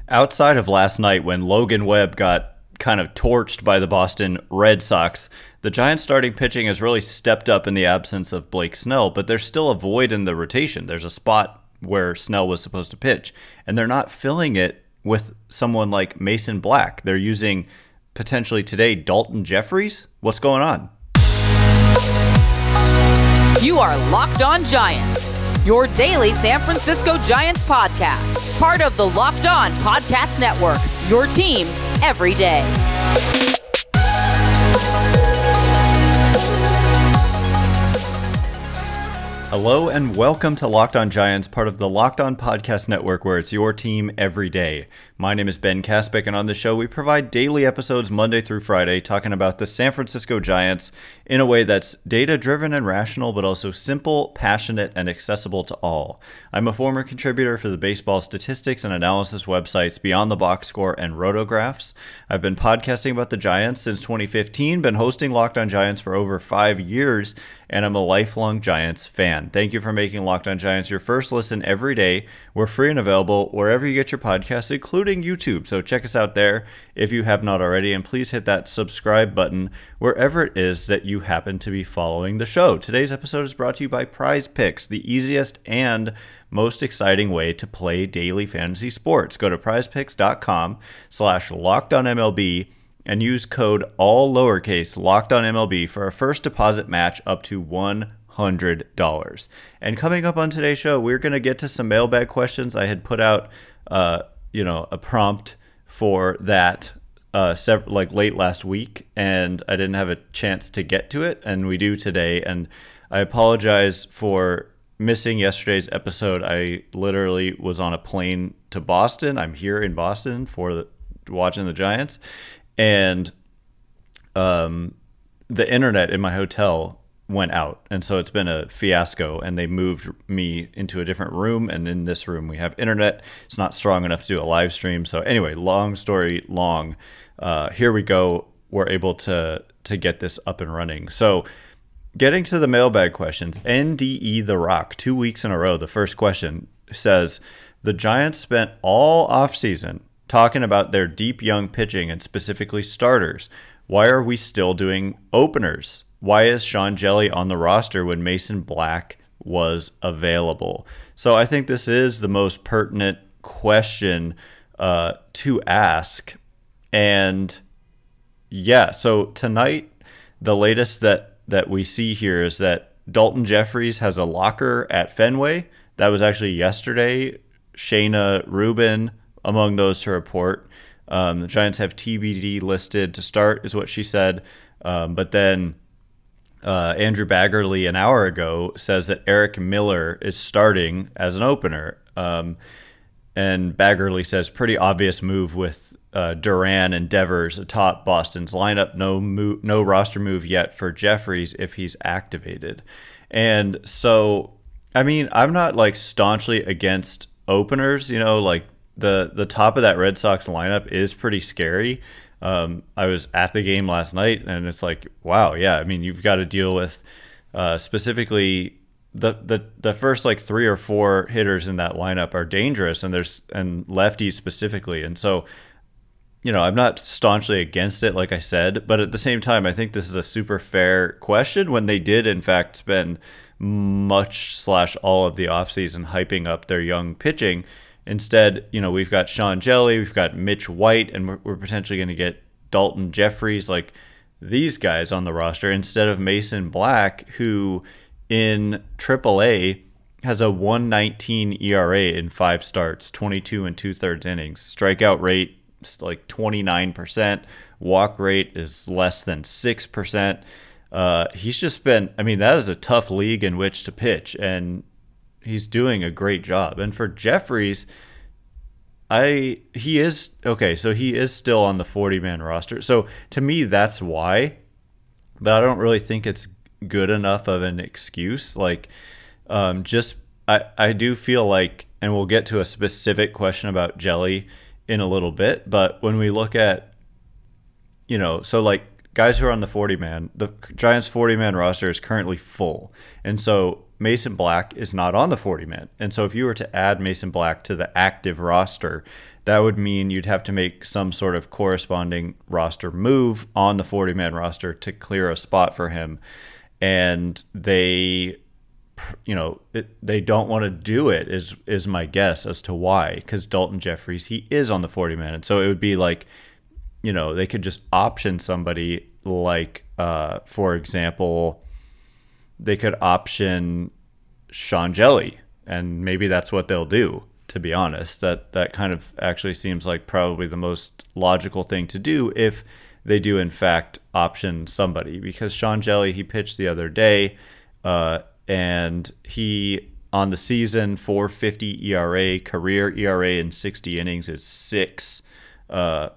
Outside of last night when Logan Webb got kind of torched by the Boston Red Sox, the Giants starting pitching has really stepped up in the absence of Blake Snell, but there's still a void in the rotation. There's a spot where Snell was supposed to pitch, and they're not filling it with someone like Mason Black. They're using potentially today Daulton Jefferies. What's going on? You are Locked On Giants, your daily San Francisco Giants podcast. Part of the Locked On Podcast Network, your team every day. Hello and welcome to Locked On Giants, part of the Locked On Podcast Network, where it's your team every day. My name is Ben Kaspick, and on the show we provide daily episodes Monday through Friday talking about the San Francisco Giants in a way that's data-driven and rational, but also simple, passionate, and accessible to all. I'm a former contributor for the baseball statistics and analysis websites Beyond the Box Score and RotoGraphs. I've been podcasting about the Giants since 2015, been hosting Locked On Giants for over 5 years, and I'm a lifelong Giants fan. Thank you for making Locked On Giants your first listen every day. We're free and available wherever you get your podcasts, including YouTube. So check us out there if you have not already, and please hit that subscribe button wherever it is that you happen to be following the show. Today's episode is brought to you by Prize Picks, the easiest and most exciting way to play daily fantasy sports. Go to prizepicks.com/LockedOnMLB and use code all lowercase LockedOnMLB for a first deposit match up to $100. And coming up on today's show, we're going to get to some mailbag questions. I had put out a prompt for that late last week, and I didn't have a chance to get to it, and we do today. And I apologize for missing yesterday's episode. I literally was on a plane to Boston. I'm here in Boston for watching the Giants, and the internet in my hotel went out, and so it's been a fiasco, and they moved me into a different room, and in this room we have internet. It's not strong enough to do a live stream. So anyway, long story long, here we go. We're able to get this up and running. So getting to the mailbag questions, NDE The Rock, 2 weeks in a row. The first question says, the Giants spent all offseason talking about their deep young pitching and specifically starters. Why are we still doing openers? Why is Sean Hjelle on the roster when Mason Black was available? So I think this is the most pertinent question to ask. And yeah, so tonight, the latest that we see here is that Daulton Jefferies has a locker at Fenway. That was actually yesterday. Shayna Rubin among those to report. The Giants have TBD listed to start, is what she said. But then Andrew Baggerly an hour ago says that Eric Miller is starting as an opener. And Baggerly says pretty obvious move with Duran and Devers atop Boston's lineup. No roster move yet for Jefferies if he's activated. And so, I mean, I'm not like staunchly against openers. You know, like the top of that Red Sox lineup is pretty scary. I was at the game last night, and it's like, wow, yeah. I mean, you've got to deal with specifically the first like 3 or 4 hitters in that lineup are dangerous, and lefties specifically. And so, I'm not staunchly against it, like I said, but at the same time, I think this is a super fair question when they did, in fact, spend much/all of the offseason hyping up their young pitching. Instead, we've got Sean Hjelle, we've got Mitch White, and we're potentially going to get Daulton Jefferies, like these guys on the roster, instead of Mason Black, who in AAA has a 1.19 ERA in 5 starts, 22 and 2/3 innings. Strikeout rate is like 29%. Walk rate is less than 6%. He's just been, that is a tough league in which to pitch, and he's doing a great job. And for Jefferies, he is still on the 40-man roster. So to me, that's why. But I don't really think it's good enough of an excuse. Like, I do feel like, and we'll get to a specific question about Hjelle in a little bit, but when we look at, so like guys who are on the 40-man, the Giants 40-man roster is currently full. And so Mason Black is not on the 40-man. And so if you were to add Mason Black to the active roster, that would mean you'd have to make some sort of corresponding roster move on the 40-man roster to clear a spot for him. And they don't want to do it is my guess as to why, because Daulton Jefferies, he is on the 40-man. And so it would be like, they could just option somebody like, for example, they could option Sean Hjelle, and maybe that's what they'll do, to be honest. That kind of actually seems like probably the most logical thing to do if they do, in fact, option somebody. Because Sean Hjelle, he pitched the other day, and he, on the season, 4.50 ERA, career ERA in 60 innings is 6. It's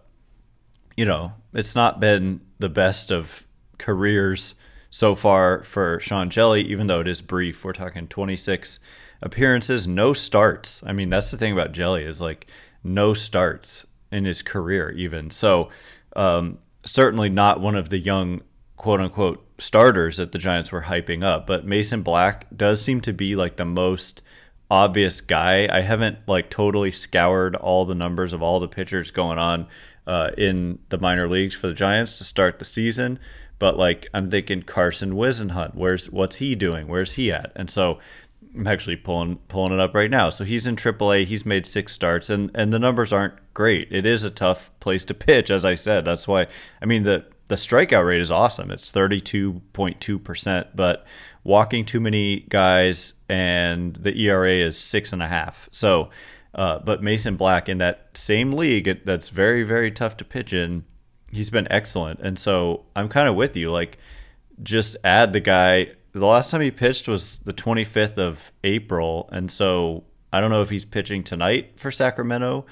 not been the best of careers so far for Sean Hjelle, even though it is brief. We're talking 26 appearances, no starts. I mean, that's the thing about Hjelle, is like no starts in his career even. So certainly not one of the young quote-unquote starters that the Giants were hyping up. But Mason Black does seem to be like the most obvious guy. I haven't like totally scoured all the numbers of all the pitchers going on in the minor leagues for the Giants to start the season. But like, I'm thinking Carson Wisenhunt, what's he doing? Where's he at? And so I'm actually pulling it up right now. So he's in AAA. He's made 6 starts, and the numbers aren't great. It is a tough place to pitch, as I said. That's why, I mean, the strikeout rate is awesome. It's 32.2%, but walking too many guys, and the ERA is 6.5. So, but Mason Black in that same league, that's very, very tough to pitch in, he's been excellent. And so I'm kind of with you. Like, just add the guy. The last time he pitched was the 25th of April. And so I don't know if he's pitching tonight for Sacramento.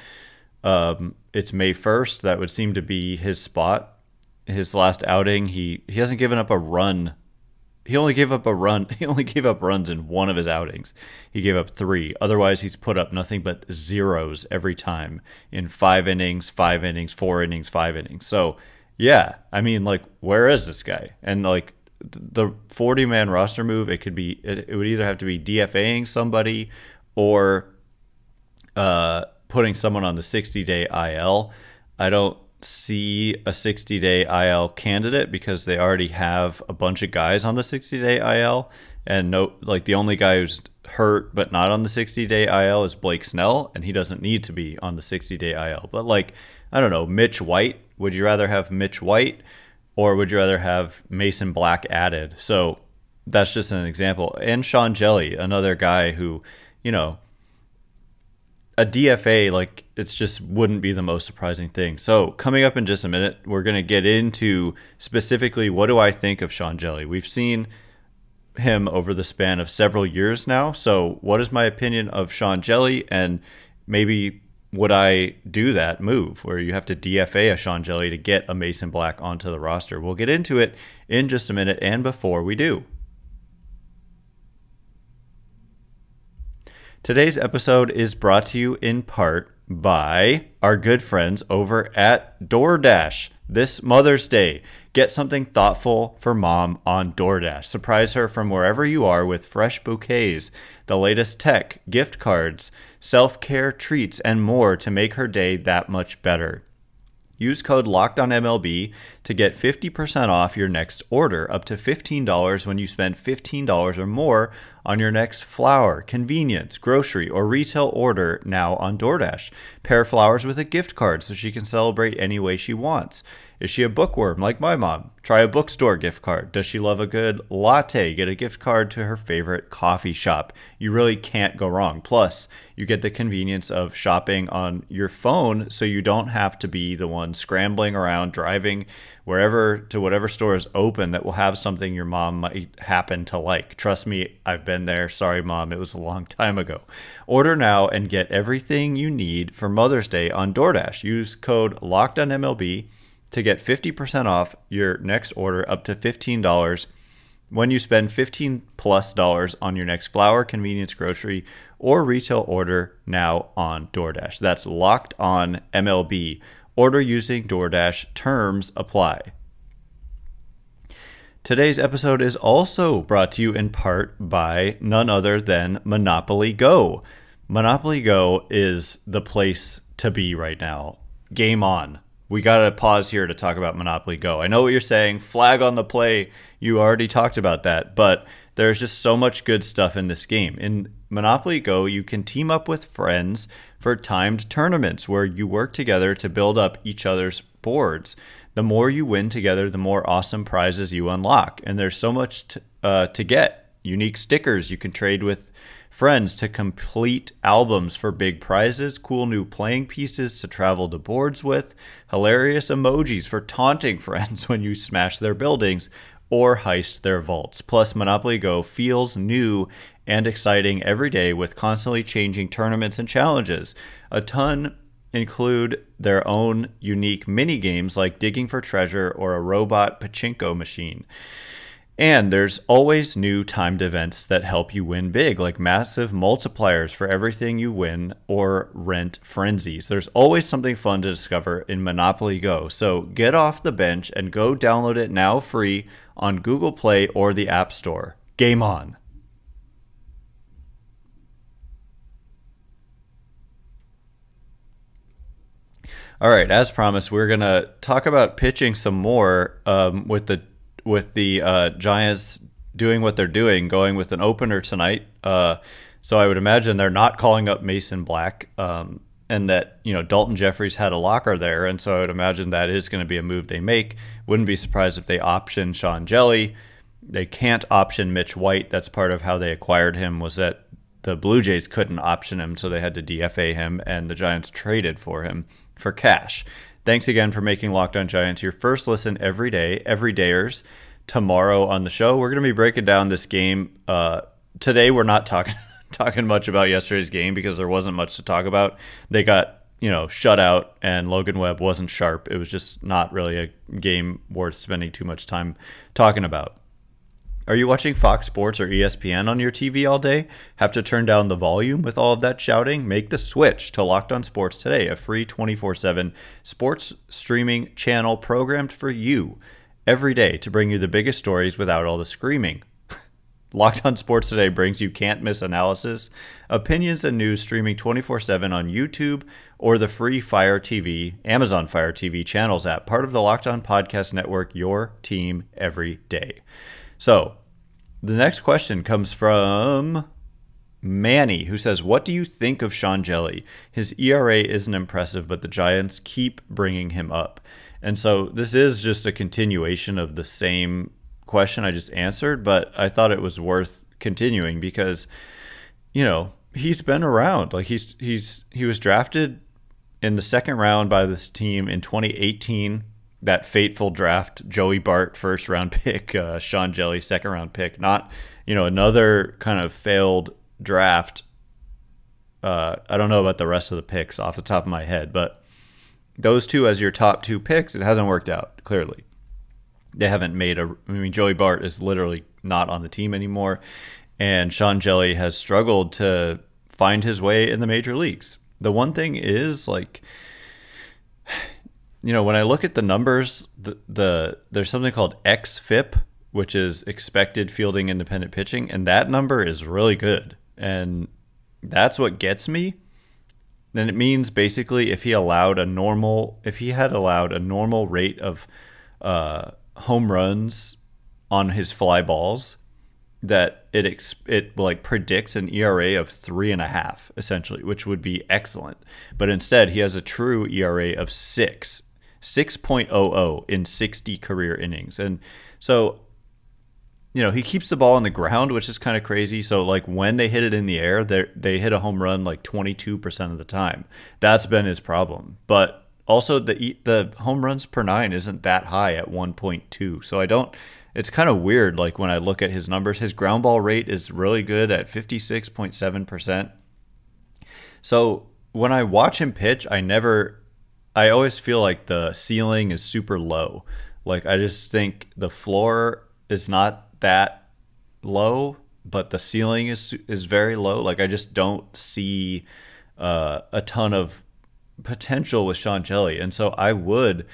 It's May 1st. That would seem to be his spot. His last outing, he hasn't given up a run. He only gave up a run. He only gave up runs in one of his outings. He gave up 3. Otherwise, he's put up nothing but zeros every time in 5 innings, 5 innings, 4 innings, 5 innings. So, yeah, I mean, like, where is this guy? And, like, the 40-man roster move, it would either have to be DFAing somebody or putting someone on the 60-day IL. I don't see a 60-day IL candidate because they already have a bunch of guys on the 60-day IL, and the only guy who's hurt but not on the 60-day IL is Blake Snell, and he doesn't need to be on the 60-day IL. But like, I don't know, Mitch White, would you rather have Mitch White or would you rather have Mason Black added? So that's just an example. And Sean Hjelle, another guy who, a DFA, like, it's just wouldn't be the most surprising thing. So coming up in just a minute, we're going to get into specifically what do I think of Sean Hjelle. We've seen him over the span of several years now. So what is my opinion of Sean Hjelle, and maybe would I do that move where you have to DFA a Sean Hjelle to get a Mason Black onto the roster? We'll get into it in just a minute, and before we do, today's episode is brought to you in part by our good friends over at DoorDash. This Mother's Day, get something thoughtful for mom on DoorDash. Surprise her from wherever you are with fresh bouquets, the latest tech, gift cards, self-care treats, and more to make her day that much better. Use code LOCKEDONMLB to get 50% off your next order, up to $15 when you spend $15 or more on your next flower, convenience, grocery, or retail order now on DoorDash. Pair flowers with a gift card so she can celebrate any way she wants. Is she a bookworm like my mom? Try a bookstore gift card. Does she love a good latte? Get a gift card to her favorite coffee shop. You really can't go wrong. Plus, you get the convenience of shopping on your phone so you don't have to be the one scrambling around, driving wherever to whatever store is open that will have something your mom might happen to like. Trust me, I've been there. Sorry, Mom, it was a long time ago. Order now and get everything you need for Mother's Day on DoorDash. Use code LOCKEDONMLB to get 50% off your next order, up to $15 when you spend $15+ on your next flower, convenience, grocery, or retail order now on DoorDash. That's Locked On MLB. Order using DoorDash. Terms apply. Today's episode is also brought to you in part by none other than Monopoly Go. Monopoly Go is the place to be right now. Game on. We got to pause here to talk about Monopoly Go. I know what you're saying. Flag on the play. You already talked about that, but there's just so much good stuff in this game. In Monopoly Go, you can team up with friends for timed tournaments where you work together to build up each other's boards. The more you win together, the more awesome prizes you unlock. And there's so much to get. Unique stickers you can trade with friends to complete albums for big prizes, cool new playing pieces to travel to boards with, hilarious emojis for taunting friends when you smash their buildings or heist their vaults. Plus, Monopoly Go feels new and exciting every day with constantly changing tournaments and challenges. A ton include their own unique mini games like digging for treasure or a robot pachinko machine. And there's always new timed events that help you win big, like massive multipliers for everything you win or rent frenzies. There's always something fun to discover in Monopoly Go. So get off the bench and go download it now free on Google Play or the App Store. Game on. All right, as promised, we're going to talk about pitching some more with the Giants doing what they're doing, going with an opener tonight. So I would imagine they're not calling up Mason Black, and that, you know, Daulton Jefferies had a locker there, and so I would imagine that is going to be a move they make. Wouldn't be surprised if they option Sean Hjelle. They can't option Mitch White. That's part of how they acquired him, was that the Blue Jays couldn't option him, so they had to DFA him, and the Giants traded for him for cash. Thanks again for making Locked On Giants your first listen every day, everydayers. Tomorrow on the show, we're going to be breaking down this game. Today, we're not talking much about yesterday's game because there wasn't much to talk about. They got, shut out, and Logan Webb wasn't sharp. It was just not really a game worth spending too much time talking about. Are you watching Fox Sports or ESPN on your TV all day? Have to turn down the volume with all of that shouting? Make the switch to Locked On Sports today, a free 24/7 sports streaming channel programmed for you every day to bring you the biggest stories without all the screaming. Locked On Sports Today brings you can't-miss analysis, opinions, and news streaming 24/7 on YouTube or the free Fire TV, Amazon Fire TV channels app, part of the Locked On Podcast Network, your team every day. So, the next question comes from Manny, who says, what do you think of Sean Hjelle? His ERA isn't impressive, but the Giants keep bringing him up. And so this is just a continuation of the same question I just answered, but I thought it was worth continuing because, he's been around. Like he was drafted in the second round by this team in 2018. That fateful draft, Joey Bart, first round pick, Sean Hjelle, second round pick, not, another kind of failed draft. I don't know about the rest of the picks off the top of my head, but those two as your top two picks, it hasn't worked out, clearly. They haven't made Joey Bart is literally not on the team anymore, and Sean Hjelle has struggled to find his way in the major leagues. The one thing is, when I look at the numbers, there's something called xFIP, which is expected fielding independent pitching, and that number is really good. And that's what gets me. Then it means basically if he had allowed a normal rate of home runs on his fly balls, that it predicts an ERA of 3.5 essentially, which would be excellent. But instead, he has a true ERA of 6.00 in 60 career innings. And so, he keeps the ball on the ground, which is kind of crazy. So, when they hit it in the air, they hit a home run 22% of the time. That's been his problem. But also, the home runs per 9 isn't that high at 1.2. So it's kind of weird. When I look at his numbers, his ground ball rate is really good at 56.7%. So when I watch him pitch, I always feel like the ceiling is super low. I just think the floor is not that low, but the ceiling is very low. I just don't see a ton of potential with Sean Hjelle. And so I would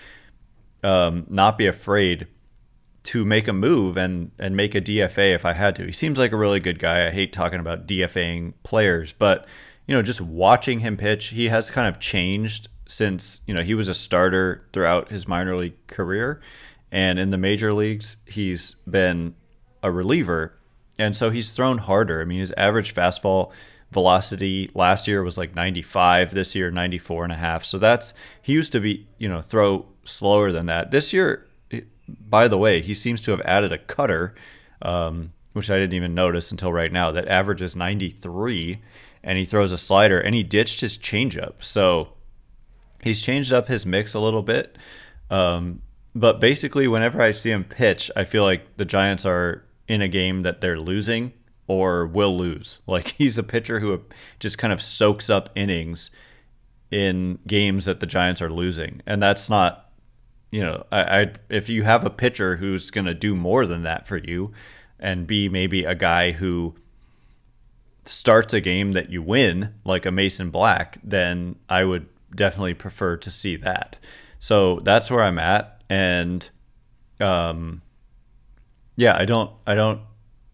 not be afraid to make a move and make a DFA if I had to. He seems like a really good guy. I hate talking about DFAing players, but just watching him pitch, he has kind of changed since, he was a starter throughout his minor league career, and in the major leagues, he's been a reliever, and so he's thrown harder. I mean, his average fastball velocity last year was like 95, this year 94.5. So he used to be, throw slower than that. This year, by the way, he seems to have added a cutter, which I didn't even notice until right now, that averages 93, and he throws a slider, and he ditched his changeup. So he's changed up his mix a little bit. But basically, whenever I see him pitch, I feel like the Giants are in a game that they're losing or will lose. Like, he's a pitcher who just kind of soaks up innings in games that the Giants are losing. And that's not, if you have a pitcher who's going to do more than that for you and be maybe a guy who starts a game that you win, like a Mason Black, then I would definitely prefer to see that. So that's where I'm at. And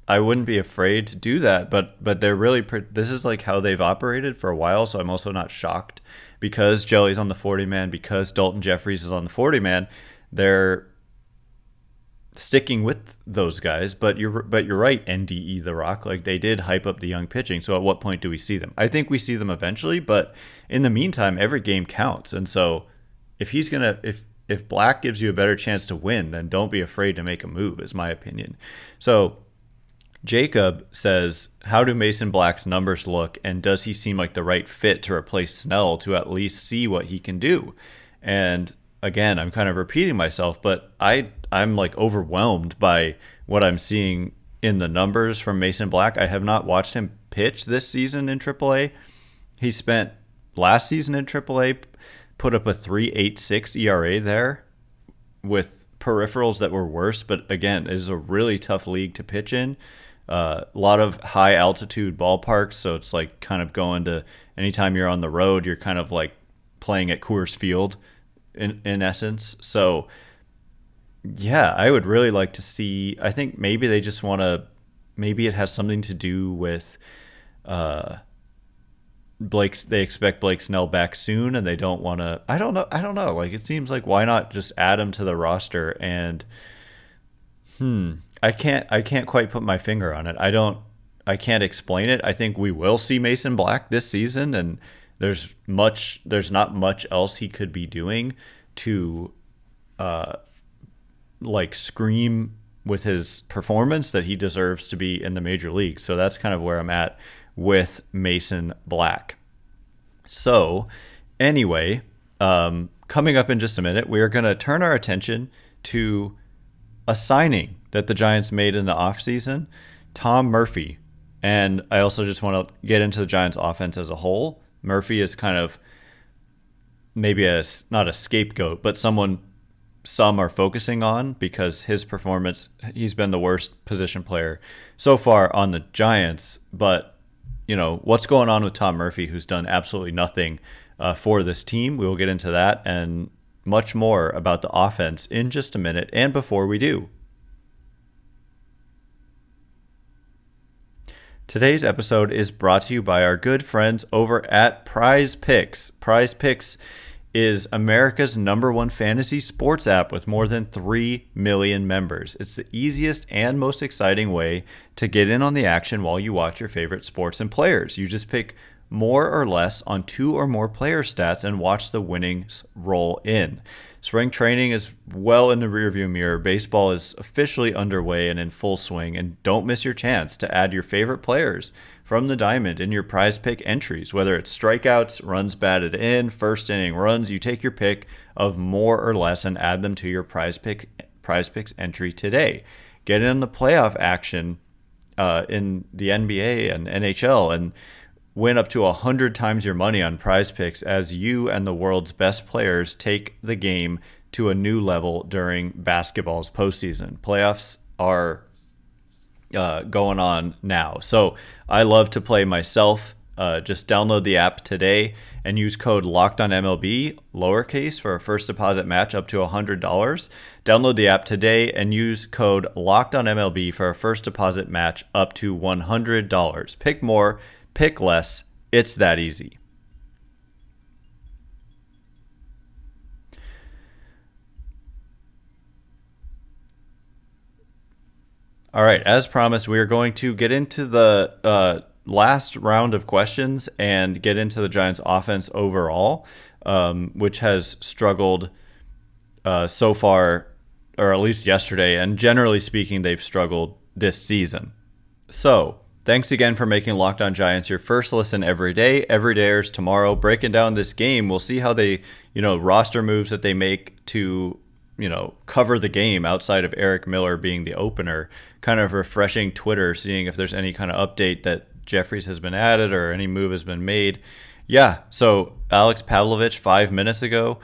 I wouldn't be afraid to do that, but they're really this is like how they've operated for a while, so I'm also not shocked because Jelly's on the 40-man, because Daulton Jefferies is on the 40-man. They're sticking with those guys, but you're right, NDE The Rock, like they did hype up the young pitching. So at what point do we see them? I think we see them eventually, but in the meantime, every game counts. And so if Black gives you a better chance to win, then don't be afraid to make a move, is my opinion. So Jacob says, how do Mason Black's numbers look, and does he seem like the right fit to replace Snell to at least see what he can do? And again, I'm kind of repeating myself, but I'm like overwhelmed by what I'm seeing in the numbers from Mason Black. I have not watched him pitch this season in AAA. He spent last season in AAA, put up a 3.86 ERA there with peripherals that were worse, but again, it is a really tough league to pitch in. A lot of high altitude ballparks, so it's like kind of going to, anytime you're on the road, you're kind of like playing at Coors Field in essence. So yeah, I would really like to see, I think maybe they just want to, maybe it has something to do with they expect Blake Snell back soon, and they don't want to, I don't know. Like, it seems like, why not just add him to the roster? And I can't quite put my finger on it. I can't explain it. I think we will see Mason Black this season, and there's not much else he could be doing to like scream with his performance that he deserves to be in the major league. So that's kind of where I'm at with Mason Black. So anyway, coming up in just a minute, we are going to turn our attention to a signing that the Giants made in the offseason, Tom Murphy. And I also just want to get into the Giants offense as a whole. Murphy is kind of maybe not a scapegoat, but some are focusing on because his performance, he's been the worst position player so far on the Giants. But, what's going on with Tom Murphy, who's done absolutely nothing for this team? We will get into that and much more about the offense in just a minute. And before we do, today's episode is brought to you by our good friends over at Prize Picks. Prize Picks is America's #1 fantasy sports app with more than 3 million members. It's the easiest and most exciting way to get in on the action while you watch your favorite sports and players. You just pick more or less on 2 or more player stats and watch the winnings roll in. Spring training is well in the rearview mirror. Baseball is officially underway and in full swing, and don't miss your chance to add your favorite players from the diamond in your Prize Pick entries. Whether it's strikeouts, runs batted in, first inning runs, you take your pick of more or less and add them to your Prize Picks entry today. Get in the playoff action in the NBA and NHL and win up to 100 times your money on Prize Picks as you and the world's best players take the game to a new level during basketball's postseason. Playoffs are going on now. So I love to play myself Just download the app today and use code LOCKEDONMLB, lowercase, for a first deposit match up to $100. Download the app today and use code LOCKEDONMLB for a first deposit match up to $100. Pick more, pick less. It's that easy. All right, as promised, we are going to get into the last round of questions and get into the Giants' offense overall, which has struggled so far, or at least yesterday, and generally speaking, they've struggled this season. So, thanks again for making Locked On Giants your first listen every day. Every day airs tomorrow. Breaking down this game, we'll see how they, roster moves that they make to, cover the game outside of Eric Miller being the opener. Kind of refreshing Twitter, seeing if there's any kind of update that Jefferies has been added or any move has been made. Yeah, so Alex Pavlovich 5 minutes ago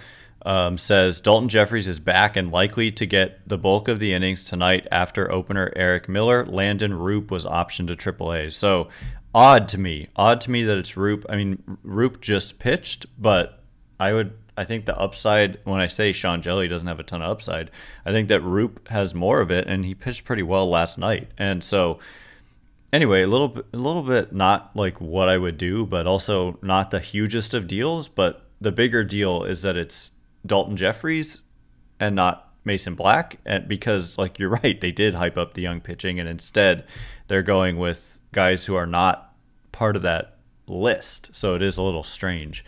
says Daulton Jefferies is back and likely to get the bulk of the innings tonight after opener Eric Miller. Landon Roop was optioned to AAA. So odd to me that it's Roop. I mean, Roop just pitched, but I think the upside, when I say Sean Hjelle doesn't have a ton of upside, I think that Roop has more of it, and he pitched pretty well last night. And so anyway, a little bit not like what I would do, but also not the hugest of deals. But the bigger deal is that it's Daulton Jefferies and not Mason Black, and because, like, you're right, they did hype up the young pitching, and instead they're going with guys who are not part of that list. So it is a little strange.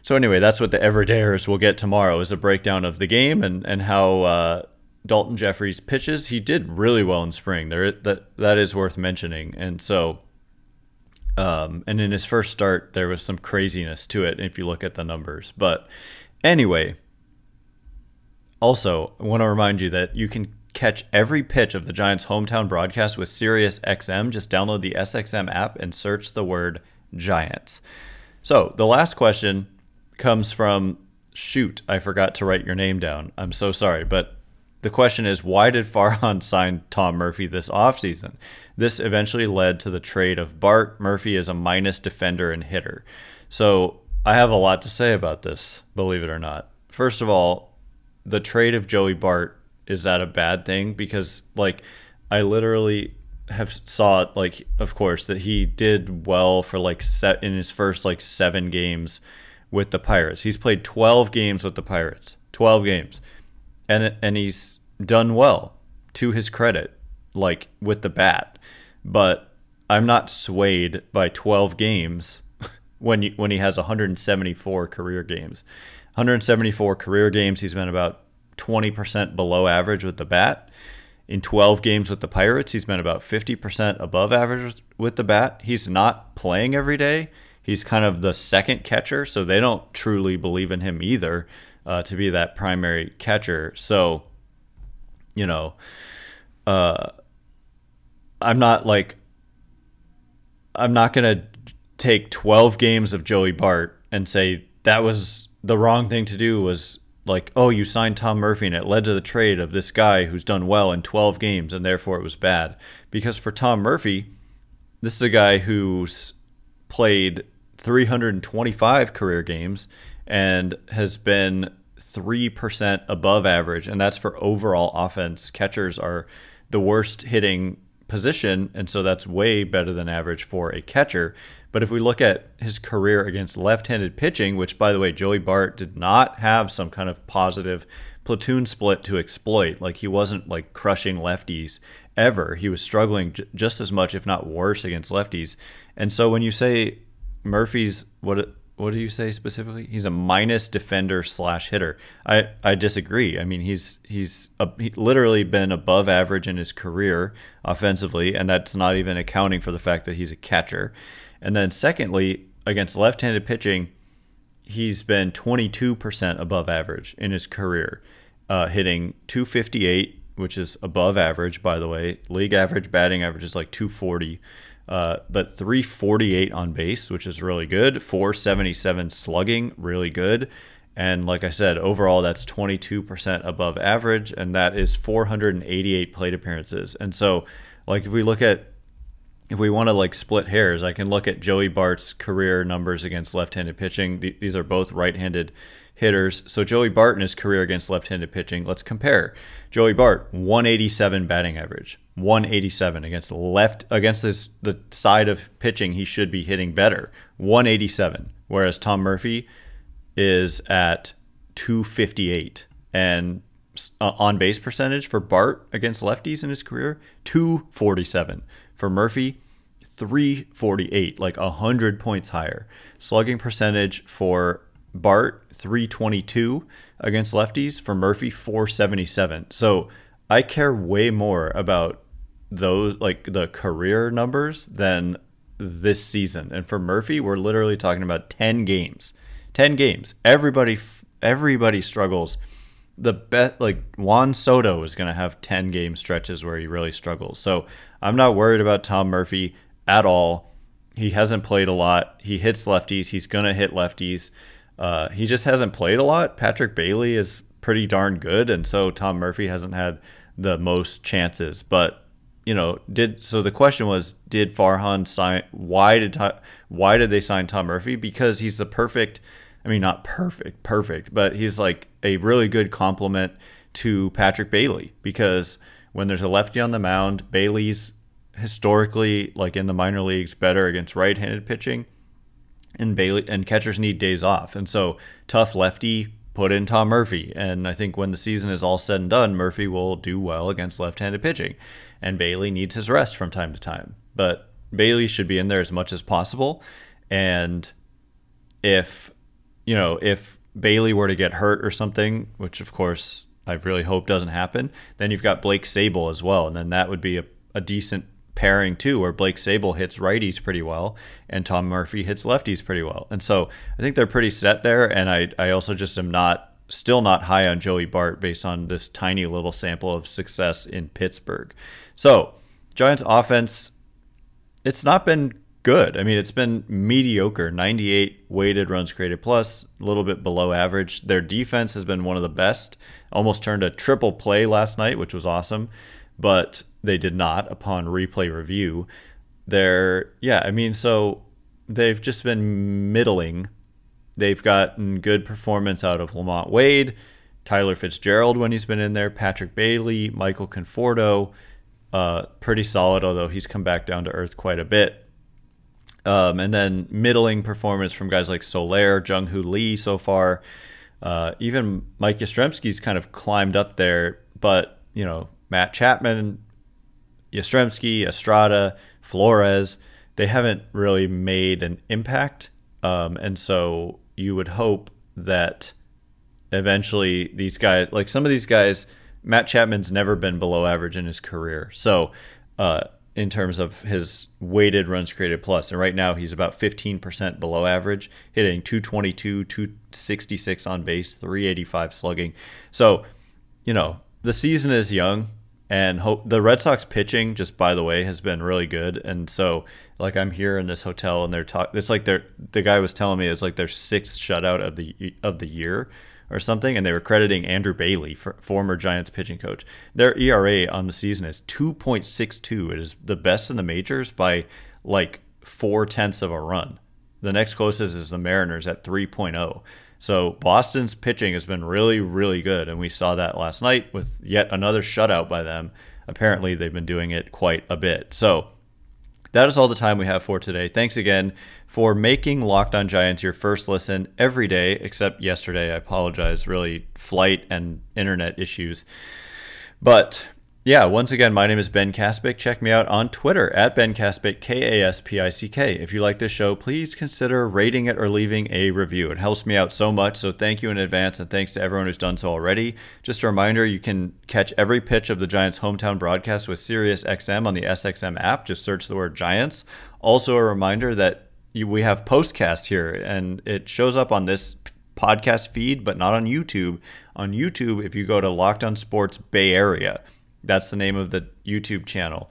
So anyway, that's what the everydayers will get tomorrow, is a breakdown of the game and how Daulton Jefferies pitches. He did really well in spring. That is worth mentioning. And so, and in his first start, there was some craziness to it if you look at the numbers. But anyway, also, I want to remind you that you can catch every pitch of the Giants' hometown broadcast with SiriusXM. Just download the SXM app and search the word Giants. So the last question comes from, shoot, I forgot to write your name down. I'm so sorry. But the question is, why did Farhan sign Tom Murphy this offseason? This eventually led to the trade of Bart. Murphy is a minus defender and hitter. So I have a lot to say about this, believe it or not. First of all, the trade of Joey Bart, is that a bad thing? Because, like, I literally have saw it, like, of course, that he did well for like in his first like 7 games with the Pirates. He's played 12 games with the Pirates, 12 games, and he's done well, to his credit, like, with the bat. But I'm not swayed by 12 games when he has 174 career games. 174 career games, he's been about 20% below average with the bat. In 12 games with the Pirates, he's been about 50% above average with the bat. He's not playing every day. He's kind of the second catcher, so they don't truly believe in him either to be that primary catcher. So, I'm not going to take 12 games of Joey Bart and say that was the wrong thing to do, was like, oh, you signed Tom Murphy and it led to the trade of this guy who's done well in 12 games and therefore it was bad. Because for Tom Murphy, this is a guy who's played 325 career games and has been 3% above average, and that's for overall offense. Catchers are the worst hitting position, and so that's way better than average for a catcher. But if we look at his career against left-handed pitching, which, by the way, Joey Bart did not have some kind of positive platoon split to exploit. Like, he wasn't like crushing lefties ever. He was struggling just as much, if not worse, against lefties. And so when you say Murphy's, what do you say specifically? He's a minus defender / hitter. I disagree. I mean, he's literally been above average in his career offensively, and that's not even accounting for the fact that he's a catcher. And then secondly, against left-handed pitching, he's been 22% above average in his career, hitting .258, which is above average, by the way. League average batting average is like .240, but .348 on base, which is really good. .477 slugging, really good. And like I said, overall, that's 22% above average, and that is 488 plate appearances. And so, like, if we look at if we want to like split hairs, I can look at Joey Bart's career numbers against left-handed pitching. These are both right-handed hitters. So Joey Bart in his career against left-handed pitching, let's compare. Joey Bart, 187 batting average, 187 against the side of pitching he should be hitting better, 187. Whereas Tom Murphy is at 258, and on base percentage for Bart against lefties in his career, 247. For Murphy, 348, like 100 points higher. Slugging percentage for Bart, 322 against lefties. For Murphy, 477. So I care way more about those, like the career numbers, than this season. And for Murphy, we're literally talking about 10 games. 10 games. Everybody struggles. The bet, like Juan Soto is going to have 10 game stretches where he really struggles. So I'm not worried about Tom Murphy at all. He hasn't played a lot. He hits lefties. He's going to hit lefties. He just hasn't played a lot. Patrick Bailey is pretty darn good, and so Tom Murphy hasn't had the most chances. But so the question was, did Farhan sign? Why did they sign Tom Murphy? Because he's the perfect. I mean, not perfect, but he's like a really good complement to Patrick Bailey, because when there's a lefty on the mound, Bailey's historically, like in the minor leagues, better against right-handed pitching, and catchers need days off. And so tough lefty, put in Tom Murphy. And I think when the season is all said and done, Murphy will do well against left-handed pitching, and Bailey needs his rest from time to time. But Bailey should be in there as much as possible. And if Bailey were to get hurt or something, which of course I really hope doesn't happen, then you've got Blake Sabol as well. And then that would be a decent pairing too, where Blake Sabol hits righties pretty well and Tom Murphy hits lefties pretty well. And so I think they're pretty set there. And I also just am still not high on Joey Bart based on this tiny little sample of success in Pittsburgh. So Giants offense, it's not been good. I mean, it's been mediocre. 98 weighted runs created plus, a little bit below average. Their defense has been one of the best. Almost turned a triple play last night, which was awesome, but they did not upon replay review. So they've just been middling. They've gotten good performance out of Lamont Wade, Tyler Fitzgerald when he's been in there, Patrick Bailey, Michael Conforto, pretty solid, although he's come back down to earth quite a bit. And then middling performance from guys like Soler, Jung-Hoo Lee so far. Even Mike Yastrzemski's kind of climbed up there, but Matt Chapman, Yastrzemski, Estrada, Flores, they haven't really made an impact. And so you would hope that eventually these guys, like some of these guys, Matt Chapman's never been below average in his career. So in terms of his weighted runs created plus, and right now he's about 15% below average, hitting 222, 266 on base, 385 slugging. So, the season is young, and the Red Sox pitching, just by the way, has been really good. And so, like, I'm here in this hotel, and it's like the guy was telling me it's like their sixth shutout of the year or something, and they were crediting Andrew Bailey, former Giants pitching coach. Their ERA on the season is 2.62. It is the best in the majors by like 0.4 of a run. The next closest is the Mariners at 3.0. So Boston's pitching has been really, really good, and we saw that last night with yet another shutout by them. Apparently, they've been doing it quite a bit. So that is all the time we have for today. Thanks again for making Locked On Giants your first listen every day, except yesterday. I apologize, really flight and internet issues. But yeah, once again, my name is Ben Kaspick. Check me out on Twitter at Ben Kaspick, Kaspick. If you like this show, please consider rating it or leaving a review. It helps me out so much, so thank you in advance, and thanks to everyone who's done so already. Just a reminder, you can catch every pitch of the Giants' hometown broadcast with SiriusXM on the SXM app. Just search the word Giants. Also a reminder that we have postcast here, and it shows up on this podcast feed, but not on YouTube. On YouTube, if you go to Locked On Sports Bay Area, that's the name of the YouTube channel.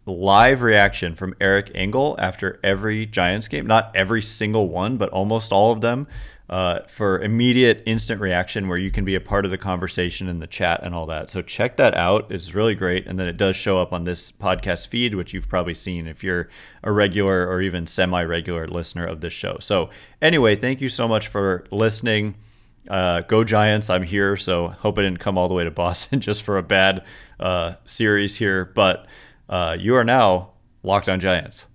Live reaction from Eric Engel after every Giants game. Not every single one, but almost all of them. for immediate instant reaction where you can be a part of the conversation in the chat and all that. So check that out. It's really great. And then it does show up on this podcast feed, which you've probably seen if you're a regular or even semi-regular listener of this show. So anyway, thank you so much for listening. Go Giants. I'm here, so hope I didn't come all the way to Boston just for a bad series here. But you are now Locked On Giants.